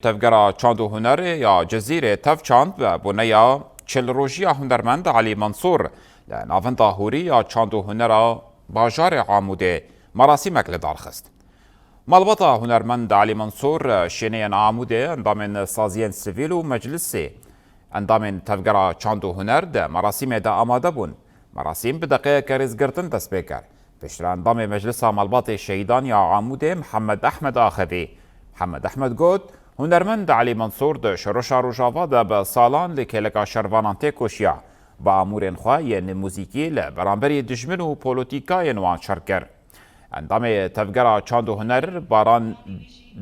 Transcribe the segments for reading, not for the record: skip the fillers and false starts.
تفگرا چاند و هنر یا جزیره تف چاند به بنیا چل روژی هنرمند علی منصور لناون ظاهوری یا چاند و هنر باجار عاموده مراسمک لدارخست. مالبطا هنرمند علی منصور شینین عاموده اندامن سازین سیویل و مجلسی اندامن تفگرا چاند و هنر ده مراسم ده آماده بون. مراسم بدقیق کریزگرتن دست بکر. پیشتر اندام مجلس مالبات شهیدان یا عاموده محمد احمد آخوی. محمد احمد گفت هنرمند علی منصور ده شروشا روژاوا ده به سالان لکلکا شروانان تکوشیا با امورین خواهی موزیکی لبرانبری دجمن و پولوتیکای نوان شرکر. اندام تفگرا چاند و هنر باران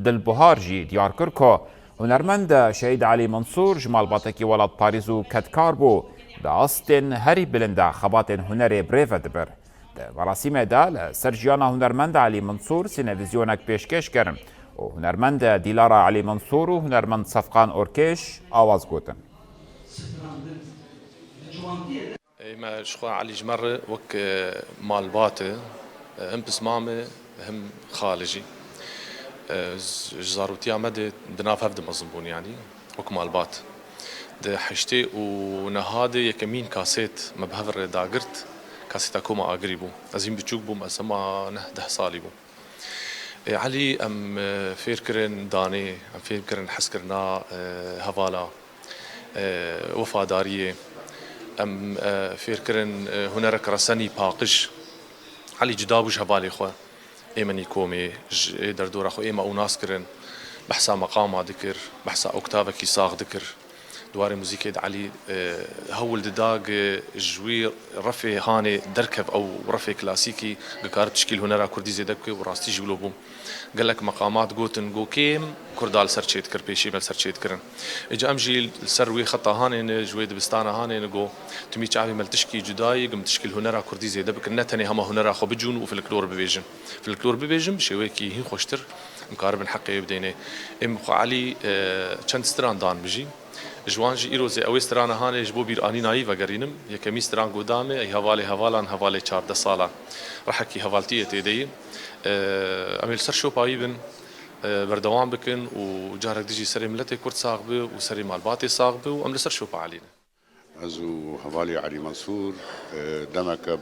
دلبهار جی دیار کر که هنرمند شهید علی منصور جمال باتکی ولاد پاریز و کتکار بو ده استن هری بلنده خبات هنر بریو دبر. ده مراسم ده سرجیان هنرمند علی منصور سینویزیونک پیشکش کرن و هنرمند دیلارا علی منصور و هنرمند صفقان اورکش آواز گوتن. ما شخوا علي جمر وك مالباته هم بسمامه هم خالجي جزاروتيا مد دناف هفد مزنبون يعني وك مالبات ده حشتي ونهادي يكمين كاسيت مبهفر داقرت كاسيتا كوما اقريبو ازين بتشوك بو مسما نهده صالي بو علي ام فيركرن داني ام فيركرن حسكرنا هفالا وفاداريه ام فيركرن هنرك رسني باقش علي جدابوش هفالي خو ايمني كومي دردور اخو ايما اوناس كرن بحسا مقام ذكر بحسا اوكتافا كي صاغ ذكر دواري موزيكي علي هول دداق جوي رفي هاني دركب او رفي كلاسيكي قكار تشكيل هنرا كردي زيدك وراستي جلوبهم قال لك مقامات قوتن قو كيم كردال سرشيت كر بيشي مال سرشيت كرن اجا امجي السروي خطا هاني جوي دبستانا هاني نقو تمي شعبي مال تشكي جداي قم تشكيل هنرا كردي زيدك نتني هما هنرا خو بجون وفي الكلور ببيجن في الكلور ببيجن شويكي هي خوشتر مقارب حقي بدينه ام خو علي چند ستران دان بجي جوانجي إيروزي أو استرانا هاني جبو بيراني نايفا قرينم يكمي استران قدامي أي هوالي هوالان هوالي 14 سالا راح أكي هوالتية تيدي أميل سر شو بايبن بردوام بكن وجارك ديجي سري ملتي كرت صاغبي وسري مالباتي صاغبي وأمل سر شو علينا ازو هوالي علي منصور دمك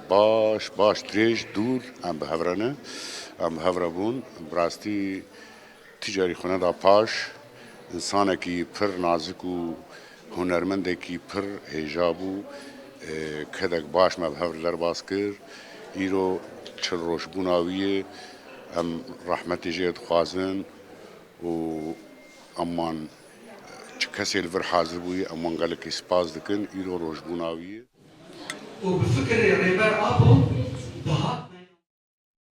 باش تريج دور ام بهفرنا ام بهفربون براستي تجاري خونه دا باش انسانکی پر نازک و هنرمندکی پر هجابو کدک باش مبهر در باز کر ایرو چل روش بوناویه ام رحمت جید خوازن و امان چه کسی الور حاضر بوی امان قالك اسپاز دکن ایرو روش بوناویه وبفكر الربا